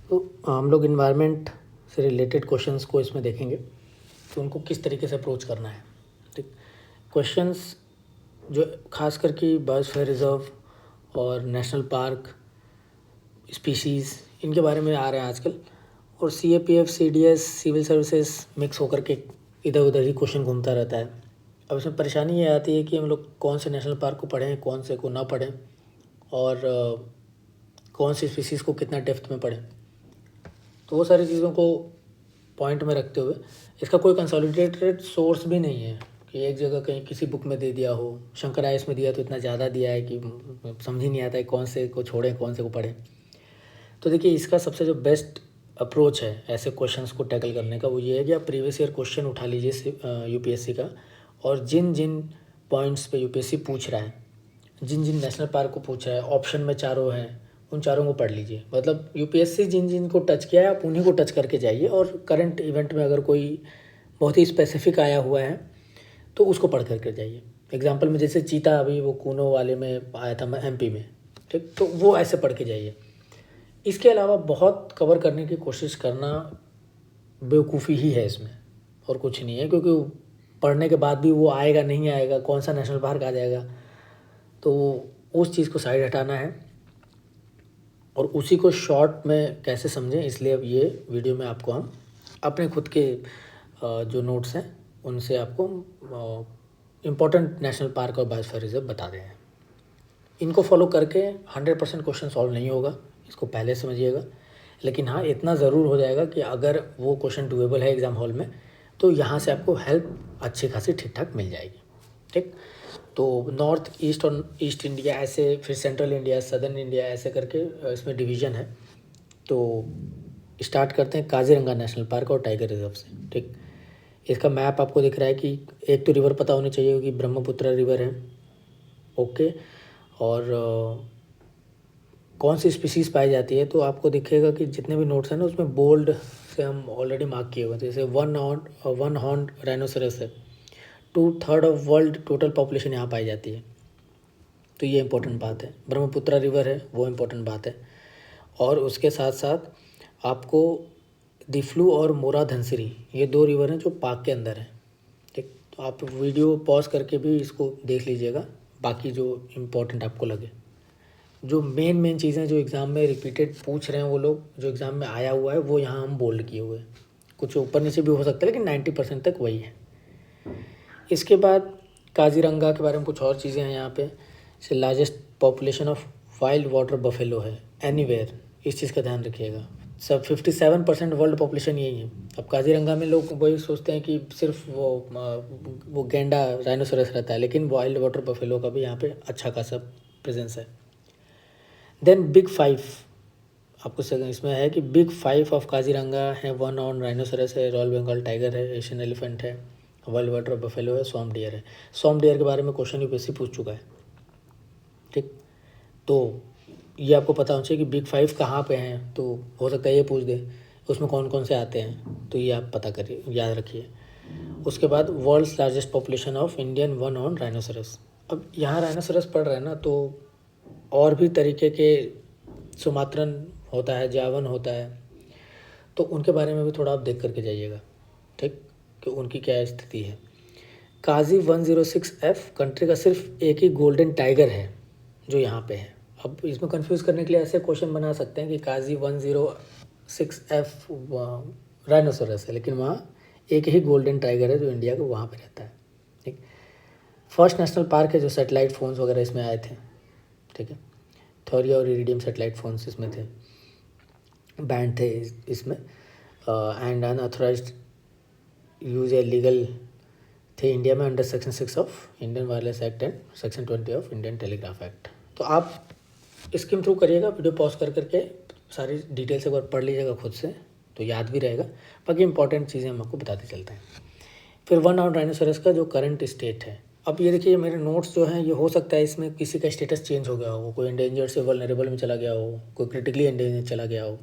तो हम लोग इन्वायरमेंट से रिलेटेड क्वेश्चंस को इसमें देखेंगे कि उनको किस तरीके से अप्रोच करना है। ठीक, क्वेश्चंस जो खास करके बायोस्फीयर रिजर्व और नेशनल पार्क स्पीशीज़ इनके बारे में आ रहे हैं आजकल, और CAPF CDS civil services mix होकर के इधर उधर ही क्वेश्चन घूमता रहता है। अब इसमें परेशानी ये आती है कि हम लोग कौन से नेशनल पार्क को पढ़ें, कौन से को ना पढ़ें, और कौन सी स्पीसीज़ को कितना डेप्थ में पढ़ें। तो वो सारी चीज़ों को पॉइंट में रखते हुए इसका कोई कंसोलिडेटेड सोर्स भी नहीं है कि एक जगह कहीं किसी बुक में दे दिया हो, शंकर आइस में दिया तो इतना ज़्यादा दिया है कि समझ ही नहीं आता है कौन से को छोड़ें कौन से को पढ़ें। तो देखिए, इसका सबसे जो बेस्ट अप्रोच है ऐसे क्वेश्चंस को टैकल करने का वो ये है कि आप प्रीवियस ईयर क्वेश्चन उठा लीजिए UPSC का, और जिन जिन पॉइंट्स पे UPSC पूछ रहा है, जिन जिन नेशनल पार्क को पूछ रहा है, ऑप्शन में चारों हैं, उन चारों को पढ़ लीजिए। मतलब UPSC जिन जिन को टच किया है आप उन्हीं को टच करके जाइए, और करंट इवेंट में अगर कोई बहुत ही स्पेसिफिक आया हुआ है तो उसको पढ़ करके जाइए। एग्जाम्पल में जैसे चीता अभी वो कूनो वाले में आया था MP में, ठीक, तो वो ऐसे पढ़ के जाइए। इसके अलावा बहुत कवर करने की कोशिश करना बेवकूफ़ी ही है इसमें, और कुछ नहीं है, क्योंकि पढ़ने के बाद भी वो आएगा नहीं आएगा, कौन सा नेशनल पार्क आ जाएगा, तो उस चीज़ को साइड हटाना है और उसी को शॉर्ट में कैसे समझें, इसलिए अब ये वीडियो में आपको हम अपने खुद के जो नोट्स हैं उनसे आपको इम्पोर्टेंट नेशनल पार्क और बायोस्फीयर रिजर्व बता रहे हैं। इनको फॉलो करके 100% क्वेश्चन सॉल्व नहीं होगा, इसको पहले समझिएगा, लेकिन हाँ इतना ज़रूर हो जाएगा कि अगर वो क्वेश्चन डुएबल है एग्ज़ाम हॉल में तो यहाँ से आपको हेल्प अच्छी खासी ठीक ठाक मिल जाएगी। ठीक, तो नॉर्थ ईस्ट और ईस्ट इंडिया ऐसे, फिर सेंट्रल इंडिया, सदर्न इंडिया, ऐसे करके इसमें डिवीज़न है। तो स्टार्ट करते हैं काजीरंगा नेशनल पार्क और टाइगर रिजर्व से। ठीक, इसका मैप आपको दिख रहा है कि एक तो रिवर पता होनी चाहिए क्योंकि ब्रह्मपुत्र रिवर है, ओके, और कौन सी स्पीसीज़ पाई जाती है तो आपको दिखेगा कि जितने भी नोट्स हैं ना उसमें बोल्ड से हम ऑलरेडी मार्क किए हुए थे। जैसे वन हॉर्न राइनोसेरस है, 2/3 ऑफ वर्ल्ड टोटल पॉपुलेशन यहाँ पाई जाती है, तो ये इंपॉर्टेंट बात है। ब्रह्मपुत्र रिवर है, वो इम्पोर्टेंट बात है। और उसके साथ साथ आपको दिफ्लू और मोरा धनसिरी, ये 2 रिवर हैं जो पार्क के अंदर हैं। ठीक, तो आप वीडियो पॉज करके भी इसको देख लीजिएगा, बाकी जो इम्पोर्टेंट आपको लगे, जो मेन चीज़ें जो एग्ज़ाम में रिपीटेड पूछ रहे हैं वो लोग, जो एग्ज़ाम में आया हुआ है वो यहाँ हम बोल्ड किए हुए हैं। कुछ ऊपर नीचे भी हो सकता है लेकिन 90% तक वही है। इसके बाद काजीरंगा के बारे में कुछ और चीज़ें हैं यहाँ पे, जैसे largest population of wild water buffalo है एनीवेयर, इस चीज़ का ध्यान रखिएगा। सब 57% वर्ल्ड पॉपुलेशन यही है। अब काजीरंगा में लोग वही सोचते हैं कि सिर्फ वो गैंडा राइनोसेरस रहता है, लेकिन वाइल्ड वाटर बफेलो का भी यहाँ पे अच्छा खासा प्रेजेंस है। देन बिग 5 आपको इसमें है कि बिग 5 ऑफ काजीरंगा है, वन ऑन राइनोसेरस है, रॉयल बंगाल टाइगर है, एशियन एलिफेंट है, वाइल्ड वाटर बफेलो है, स्वॉम्प डियर है। स्वॉम्प डियर के बारे में क्वेश्चन UPSC पूछ चुका है। ठीक, तो ये आपको पता होना चाहिए कि बिग 5 कहाँ पे हैं, तो हो सकता है ये पूछ दे उसमें कौन कौन से आते हैं, तो ये आप पता करिए, याद रखिए। उसके बाद world's largest population of Indian one ऑन राइनोसेरस। अब यहाँ राइनोसेरस पढ़ रहे हैं ना, तो और भी तरीके के सुमात्रन होता है, जावन होता है, तो उनके बारे में भी थोड़ा आप देख करके जाइएगा। ठीक, कि उनकी क्या स्थिति है। काजी 106F कंट्री का सिर्फ एक ही गोल्डन टाइगर है जो यहाँ पे है। अब इसमें कंफ्यूज करने के लिए ऐसे क्वेश्चन बना सकते हैं कि काजी 106F राइनोसोरस है, लेकिन वहाँ एक ही गोल्डन टाइगर है जो इंडिया का वहाँ पे रहता है। ठीक, फर्स्ट नेशनल पार्क है जो सेटेलाइट फ़ोन्स वगैरह इसमें आए थे। ठीक है, थोरिया और इरिडियम सेटेलाइट फ़ोन्स इसमें थे, बैंड थे इसमें, एंड अनऑथराइज्ड यूज या लीगल थे इंडिया में under section 6 of Indian wireless act and section 20 of Indian telegraph act. तो आप स्किम थ्रू करिएगा, वीडियो पॉज कर करके सारी डिटेल्स एक बार पढ़ लीजिएगा खुद से, तो याद भी रहेगा। बाकी इंपॉर्टेंट चीज़ें हम आपको बताते चलते हैं। फिर वन ऑन राइनोसेरस का जो करंट स्टेट है, अब ये देखिए मेरे नोट्स जो हैं, ये हो सकता है इसमें किसी का स्टेटस चेंज हो गया हो, कोई इंडेंजर्ड से वल्नरेबल में चला गया हो, कोई क्रिटिकली एंडेंजर्ड चला गया हो।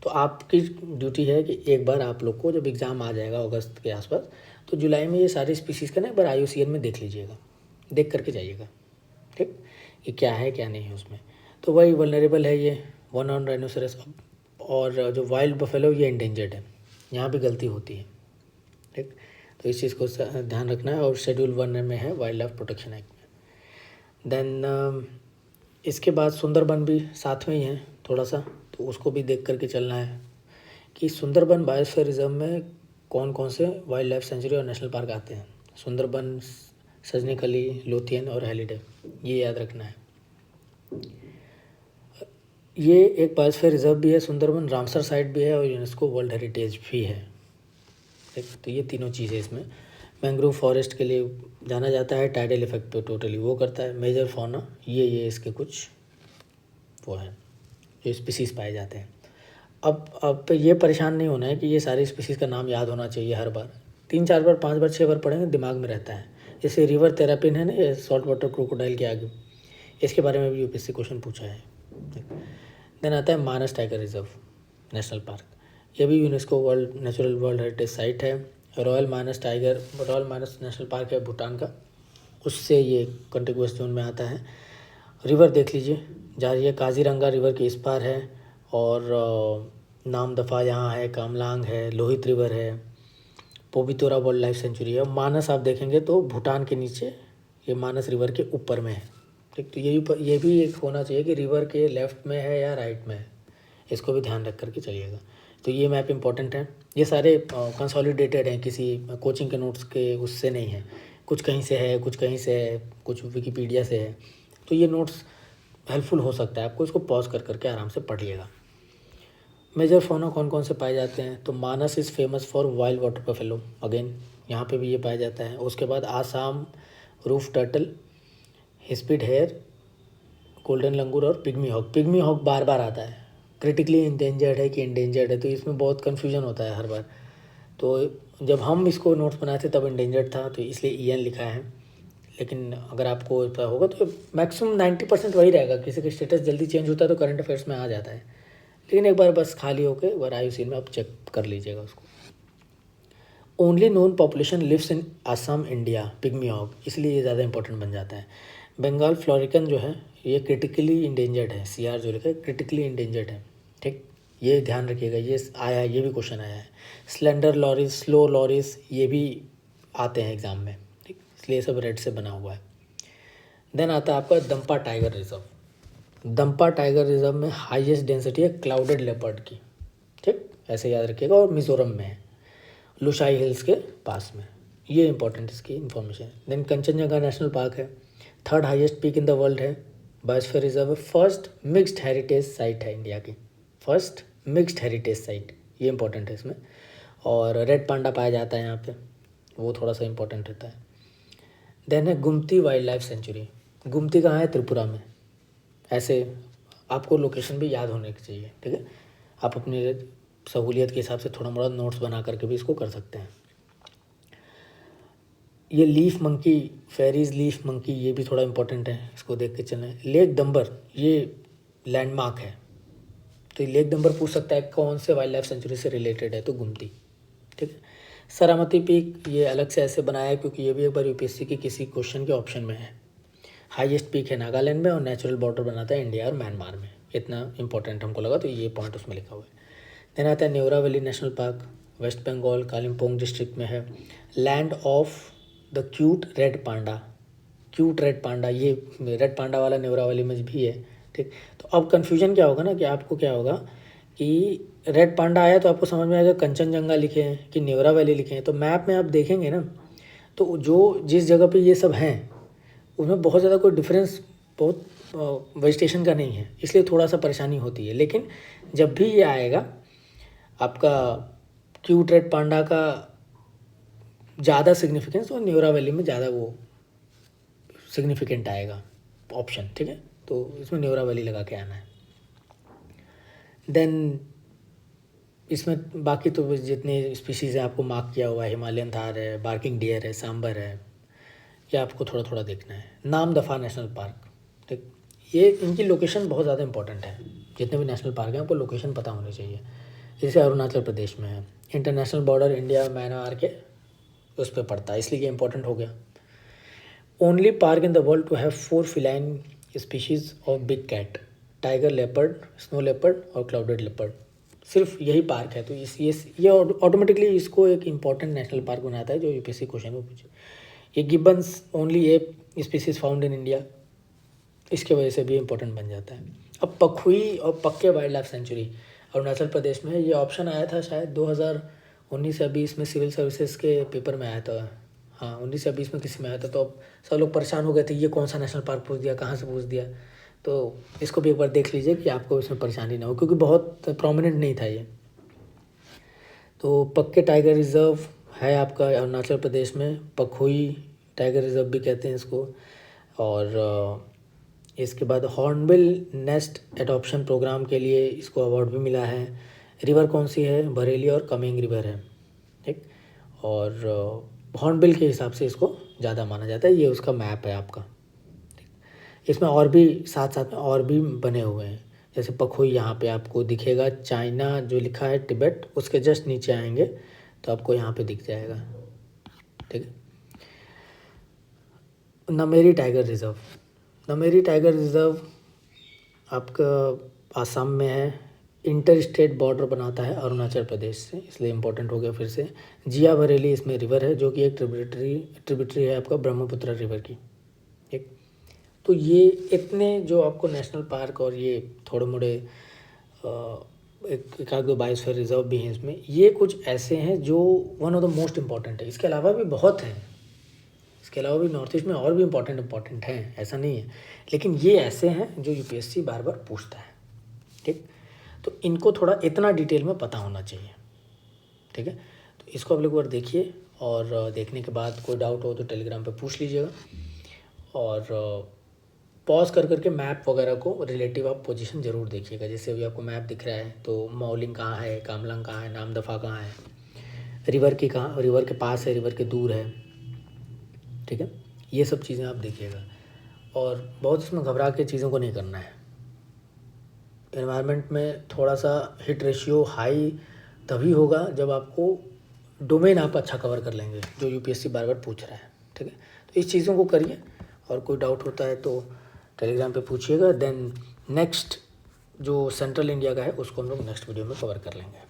तो आपकी ड्यूटी है कि एक बार आप लोग को जब एग्ज़ाम आ जाएगा अगस्त के आसपास, तो जुलाई में ये सारी स्पीसीज़ का ना एक बार IUCN में देख लीजिएगा, देख करके जाइएगा। ठीक, ये क्या है क्या नहीं है उसमें। तो वही वल्नरेबल है ये वन ऑन राइनोसेरस। और जो वाइल्ड बफेलो ये इंडेंजर्ड है, यहाँ भी गलती होती है, ठीक। तो इस चीज़ को ध्यान रखना है, और शेड्यूल 1 में है वाइल्ड लाइफ प्रोटेक्शन एक्ट में। देन इसके बाद सुंदरबन भी साथ में ही है थोड़ा सा, तो उसको भी देख करके चलना है कि सुंदरबन बायोस्फीयर रिजर्व में कौन कौन से वाइल्ड लाइफ सेंचुरी और नेशनल पार्क आते हैं। सुंदरबन, सजनीकली, लोथियन और हेलिडे, ये याद रखना है। ये एक बायोस्फीयर रिजर्व भी है सुंदरबन, रामसर साइट भी है और यूनेस्को वर्ल्ड हेरिटेज भी है, ठीक। तो ये तीनों चीज़ें इसमें। मैंग्रोव फॉरेस्ट के लिए जाना जाता है, टाइडल इफेक्ट पे टोटली वो करता है। मेजर फौना ये इसके कुछ वो हैं जो स्पीसीज़ पाए जाते हैं। अब ये परेशान नहीं होना है कि ये सारे स्पीसीज़ का नाम याद होना चाहिए हर बार, 3-4 बार 5 बार 6 बार पढ़ेंगे दिमाग में रहता है। जैसे रिवर तेरापिन है ना, ये सॉल्ट वाटर क्रोकोडाइल के आगे, इसके बारे में भी यूपीएससी क्वेश्चन पूछा है। देन आता है मानस टाइगर रिजर्व नेशनल पार्क, ये भी UNESCO world natural world heritage site है। रॉयल मानस नेशनल पार्क है भूटान का, उससे ये कंटिगुअस जोन में आता है। रिवर देख लीजिए जा रही है, काजीरंगा रिवर के इस पार है, और नामदफा यहाँ है, कामलांग है, लोहित रिवर है, पोबितोरा वाइल्ड लाइफ सेंचुरी है। मानस आप देखेंगे तो भूटान के नीचे, ये मानस रिवर के ऊपर में है, ठीक। तो ये भी एक होना चाहिए कि रिवर के लेफ़्ट में है या राइट में है, इसको भी ध्यान रख करके चलिएगा। तो ये मैप इंपॉर्टेंट है। ये सारे कंसोलिडेटेड हैं, किसी कोचिंग के नोट्स के उससे नहीं है, कुछ कहीं से है, कुछ कहीं से है, कुछ विकिपीडिया से है। तो ये नोट्स हेल्पफुल हो सकता है आपको, इसको पॉज कर करके आराम से पढ़िएगा। मेजर फौना कौन कौन से पाए जाते हैं, तो Manas is famous for wild water buffalo, again यहाँ पे भी ये पाया जाता है। उसके बाद Assam roof turtle, hispid hare, golden langur और पिग्मी हॉक। पिग्मी हॉक बार बार आता है, क्रिटिकली इंडेंजर्ड है कि इंडेंजर्ड है, तो इसमें बहुत कन्फ्यूजन होता है हर बार। तो जब हम इसको नोट्स बनाए थे तब इंडेंजर्ड था, तो इसलिए EN लिखा है, लेकिन अगर आपको पता होगा तो मैक्सिमम 90% वही रहेगा। किसी का स्टेटस जल्दी चेंज होता है तो करंट अफेयर्स में आ जाता है, लेकिन एक बार बस खाली होकर एक बार IUCN में आप चेक कर लीजिएगा उसको। Only known population lives in Assam India, pygmy hog, इसलिए ये ज़्यादा इंपॉर्टेंट बन जाता है। बंगाल फ्लोरिकन जो है ये क्रिटिकली इंडेंजर्ड है, CR जो लिखा है क्रिटिकली इंडेंजर्ड है, ठीक। ये ध्यान रखिएगा, ये आया है, ये भी क्वेश्चन आया है। स्लेंडर लॉरिस, स्लो लॉरिस, ये भी आते हैं एग्जाम में, ठीक, इसलिए सब रेड से बना हुआ है। देन आता है आपका Dampa tiger reserve. Dampa tiger reserve में हाईएस्ट डेंसिटी है क्लाउडेड लेपर्ड की, ठीक, ऐसे याद रखिएगा, और मिजोरम में है, लुशाई हिल्स के पास में। ये इंपॉर्टेंट इसकी इन्फॉर्मेशन है। देन कंचनजंगा नेशनल पार्क है, 3rd highest peak in the world है, बायोस्फीयर रिजर्व है, फर्स्ट मिक्स्ड हेरिटेज साइट है इंडिया की, फर्स्ट मिक्स्ड हेरिटेज साइट, ये इंपॉर्टेंट है इसमें। और रेड पांडा पाया जाता है यहाँ पे, वो थोड़ा सा इंपॉर्टेंट रहता है। देन है गुमती वाइल्ड लाइफ सेंचुरी। गुमती कहाँ है, त्रिपुरा में। ऐसे आपको लोकेशन भी याद होने की चाहिए, ठीक है। आप अपनी सहूलियत के हिसाब से थोड़ा मोड़ा नोट्स बना करके भी इसको कर सकते हैं। ये leaf monkey, Phayre's leaf monkey, ये भी थोड़ा इंपॉर्टेंट है, इसको देख के चलें। लेक दंबर ये लैंडमार्क है, तो लेक दंबर पूछ सकता है कौन से वाइल्ड लाइफ सेंचुरी से रिलेटेड है, तो गुमती, ठीक है। सरामती पीक ये अलग से ऐसे बनाया है क्योंकि ये भी एक बार यूपीएससी के किसी क्वेश्चन के ऑप्शन में है। हाईएस्ट पीक है नागालैंड में, और नेचुरल बॉर्डर बनाता है इंडिया और म्यांमार में, इतना इंपॉर्टेंट हमको लगा तो ये पॉइंट उसमें लिखा हुआ है। देन आता है Neora Valley National Park, West Bengal Kalimpong district में है। Land of the cute red panda, cute red panda, ये रेड पांडा वाला न्यूरा वैली में भी है, ठीक। तो अब कन्फ्यूजन क्या होगा ना, कि आपको क्या होगा कि रेड पांडा आया तो आपको समझ में आएगा कंचनजंगा लिखे हैं कि न्यूरा वैली लिखे हैं। तो मैप में आप देखेंगे ना, तो जो जिस जगह पे ये सब हैं उसमें बहुत ज़्यादा कोई डिफरेंस बहुत वेजिटेशन का नहीं है, इसलिए थोड़ा सा परेशानी होती है। लेकिन जब भी ये आएगा आपका क्यूट रेड पांडा का ज़्यादा सिग्निफिकेंस, और न्यूरा वैली में ज़्यादा वो सिग्निफिकेंट आएगा ऑप्शन, ठीक है। तो इसमें न्यूरा वैली लगा के आना है। देन इसमें बाकी तो जितने स्पीशीज़ हैं आपको मार्क किया हुआ है, हिमालयन थार है, बार्किंग डियर है, सांबर है, ये आपको थोड़ा थोड़ा देखना है। नामदफा नेशनल पार्क, ठीक, ये इनकी लोकेशन बहुत ज़्यादा इंपॉर्टेंट है। जितने भी नेशनल पार्क हैं आपको लोकेशन पता होनी चाहिए। जैसे अरुणाचल प्रदेश में है, इंटरनेशनल बॉर्डर इंडिया म्यांमार के उस पर पड़ता है, इसलिए ये इंपॉर्टेंट हो गया। Only park in the world to have 4 feline species of big cat, tiger leopard, snow leopard और क्लाउडेड लेपर्ड। सिर्फ यही पार्क है, तो ये ऑटोमेटिकली इसको एक इम्पॉर्टेंट नेशनल पार्क बनाता है जो यूपीएससी क्वेश्चन में पूछे। ये gibbons only app species found in India, इसके वजह से भी इम्पोर्टेंट बन जाता है। अब पखुई और पक्के wild life sanctuary Arunachal Pradesh में, ये ऑप्शन आया था शायद 2019 या 20 में सिविल सर्विसेज के पेपर में आया था। हाँ 19 या 20 में किसी में आया था, तो अब सब लोग परेशान हो गए थे ये कौन सा नेशनल पार्क पूछ दिया, कहाँ से पूछ दिया। तो इसको भी एक बार देख लीजिए कि आपको इसमें परेशानी ना हो, क्योंकि बहुत प्रोमिनेंट नहीं था ये। तो पक्के टाइगर रिजर्व है आपका अरुणाचल प्रदेश में, पखुई टाइगर रिजर्व भी कहते हैं इसको। और इसके बाद हॉर्नबिल नेस्ट एडॉप्शन प्रोग्राम के लिए इसको अवार्ड भी मिला है। रिवर कौन सी है, बरेली और कमेंग रिवर है, ठीक। और हॉर्नबिल के हिसाब से इसको ज़्यादा माना जाता है। ये उसका मैप है आपका, ठीक। इसमें और भी साथ साथ में और भी बने हुए हैं, जैसे पखुई यहाँ पे आपको दिखेगा, चाइना जो लिखा है तिब्बत, उसके जस्ट नीचे आएंगे तो आपको यहाँ पे दिख जाएगा, ठीक है। Nameri tiger reserve, Nameri tiger reserve आपका आसाम में है, इंटर स्टेट बॉर्डर बनाता है अरुणाचल प्रदेश से, इसलिए इम्पोर्टेंट हो गया फिर से। जिया बरेली इसमें रिवर है जो कि एक ट्रिब्यूटरी है आपका ब्रह्मपुत्र रिवर की, ठीक। तो ये इतने जो आपको नेशनल पार्क और ये थोड़े मोड़े एक आध दो बायोस्फीयर रिजर्व भी हैं इसमें, ये कुछ ऐसे हैं जो one of the most important है। इसके अलावा भी बहुत हैं, इसके अलावा भी नॉर्थ ईस्ट में और भी इम्पॉर्टेंट हैं, ऐसा नहीं है, लेकिन ये ऐसे हैं जो यूपीएससी बार बार पूछता है, ठीक। तो इनको थोड़ा इतना डिटेल में पता होना चाहिए, ठीक है। तो इसको आप लोग एक बार देखिए, और देखने के बाद कोई डाउट हो तो टेलीग्राम पे पूछ लीजिएगा, और पॉज कर करके मैप वगैरह को रिलेटिव आप पोजीशन ज़रूर देखिएगा। जैसे अभी आपको मैप दिख रहा है तो मौलिंग कहाँ है, कामलंग कहाँ है, नामदफा कहाँ है, रिवर की कहाँ, रिवर के पास है, रिवर के दूर है, ठीक है। ये सब चीज़ें आप देखिएगा, और बहुत इसमें घबरा के चीज़ों को नहीं करना है। एनवायरनमेंट में थोड़ा सा हिट रेशियो हाई तभी होगा जब आपको डोमेन आप अच्छा कवर कर लेंगे, जो यूपीएससी बार बार पूछ रहा है, ठीक है। तो इस चीज़ों को करिए, और कोई डाउट होता है तो टेलीग्राम पे पूछिएगा। देन नेक्स्ट जो सेंट्रल इंडिया का है उसको हम लोग नेक्स्ट वीडियो में कवर कर लेंगे।